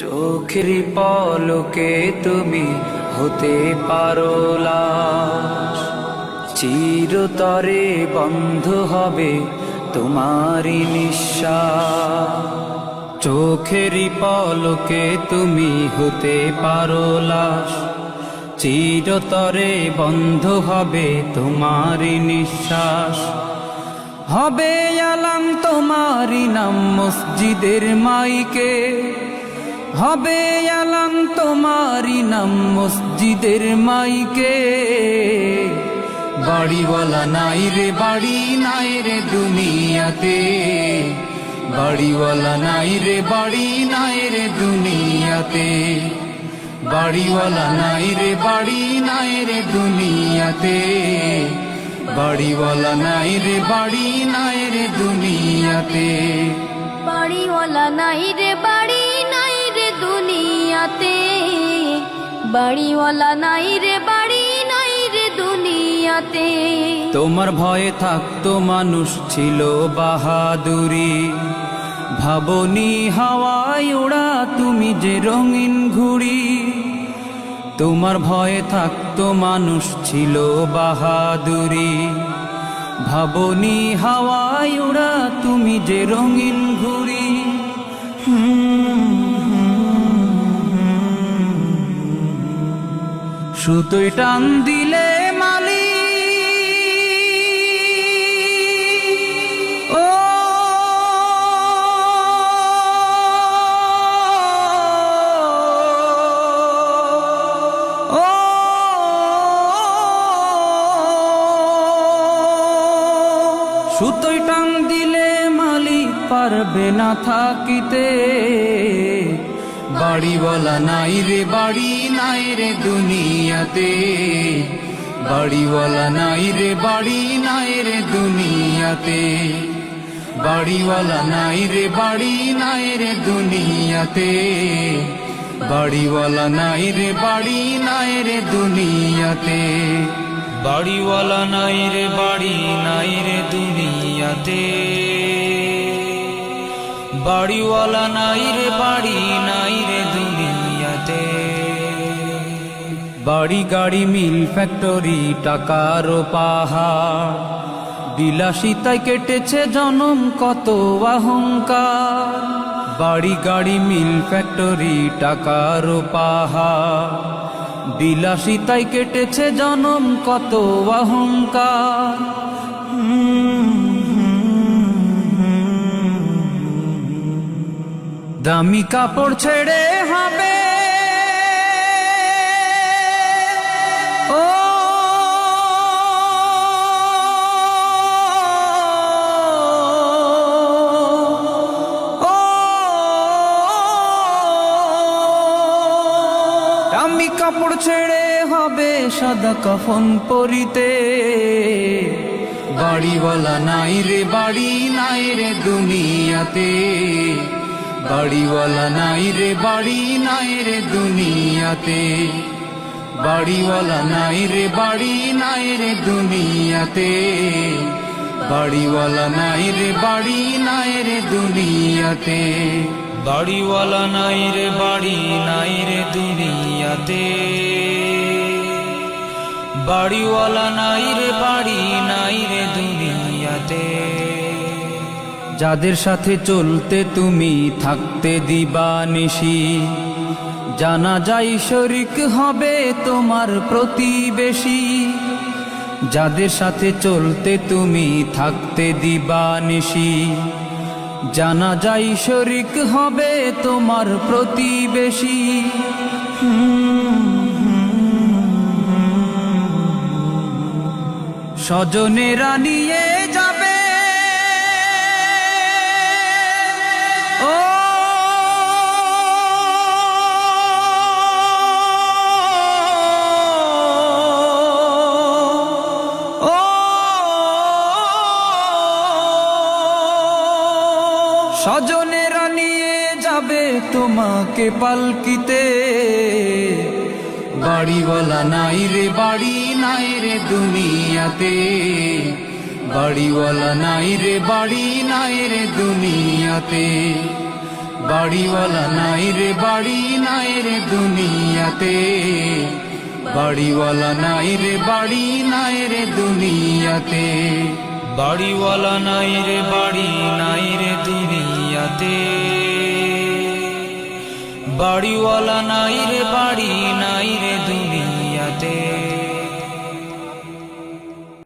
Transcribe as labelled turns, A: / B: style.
A: চোখের পলকে তুমি হতে পারো লাশ, চিরতরে বন্ধ হবে তোমারই নিঃশ্বাস। চোখের পলকে তুমি হতে পারো লাশ, চিরতরে বন্ধ হবে তোমারই নিঃশ্বাস। হবে আলাম তোমারই নাম মসজিদের মাইকে, হবে আলাম তোমারই নাম মসজিদের মাইকে। বাড়িওয়ালা নাই রে বাড়ি নাই রে দুনিয়াতে, বাড়িওয়ালা নাই রে বাড়ি নাই রে দুনিয়াতে। বাড়িওয়ালা নাই রে বাড়ি নাই রে দুনিয়াতে, বাড়িওয়ালা নাই রে বাড়ি নাই রে দুনিয়াতে।
B: বাড়িওয়ালা নাই রে বাড়ি নাই রে দুনিয়াতে, বাড়িওয়ালা নাই রে বাড়ি নাই রে দুনিয়াতে।
A: তোমার ভয়ে থাকতো মানুষ ছিল বাহাদুরি, ভাবনি হাওয়ায় ওড়া তুমি যে রঙিন ঘুড়ি। তোমার ভয়ে থাকতো মানুষ ছিল বাহাদুরি, ভাবনি হাওয়ায় ওড়া তুমি যে রঙিন ঘুড়ি। সুতোয় টান দিলে মালি ও ও সুতোয় টান দিলে মালিক পারবে না থাকিতে। বাড়িওয়ালা নাই রে বাড়ি নাই রে দুনিয়াতে, বাড়িওয়ালা নাই রে বাড়ি নাই রে দুনিয়াতে। বাড়িওয়ালা নাই রে বাড়ি নাই রে দুনিয়াতে, বাড়িওয়ালা নাই রে বাড়ি নাই রে দুনিয়াতে। বাড়িওয়ালা নাই রে বাড়ি নাই রে দুনিয়াতে, বাড়িওয়ালা নাই রে বাড়ি নাই রে দুনিয়াতে। বাড়ি গাড়ি মিল ফ্যাক্টরি টাকার পাহাড়, বিলাসিতায় কেটেছে জনম কত অহংকার। বাড়ি গাড়ি মিল ফ্যাক্টরি টাকার পাহাড়, বিলাসিতায় কেটেছে জনম কত অহংকার। দামি কাপড় ছেড়ে হবে ও ও দামি কাপড় ছেড়ে হবে সাদা কাফন পরিতে। বাড়িওয়ালা নাই রে বাড়ি নাই রে দুনিয়াতে, বাড়িওয়ালা নাই রে বাড়ি নাই রে দুনিয়াতে। বাড়িওয়ালা নাই রে বাড়ি নাই রে দুনিয়াতে, বাড়িওয়ালা নাই রে বাড়ি নাই রে দুনিয়াতে। বাড়িওয়ালা নাই রে বাড়ি নাই রে দুনিয়াতে, বাড়িওয়ালা নাই রে বাড়ি নাই রে দুনিয়াতে। যাদের সাথে চলতে তুমি থাকতে দিবানিশি, জানা যায় শরিক হবে তোমার প্রতিবেশী। যাদের সাথে চলতে তুমি থাকতে দিবানিশি, জানা যায় শরিক হবে তোমার প্রতিবেশী। স্বজনেরা নিয়ে যাবে ও ও স্বজনেরা নিয়ে যাবে তোমাকে পালকিতে। বাড়িওয়ালা নাই রে বাড়ি নাই রে দুনিয়াতে, বাড়িওয়ালা নাই রে বাড়ি নাই রে দুনিয়াতে। বাড়িওয়ালা নাই রে বাড়ি নাই রে দুনিয়াতে, বাড়িওয়ালা নাই রে বাড়ি নাই রে দুনিয়াতে,
C: বাড়িওয়ালা নাই রে বাড়ি নাই রে দুনিয়াতে, বাড়িওয়ালা নাই রে বাড়ি নাই রে দুনিয়াতে।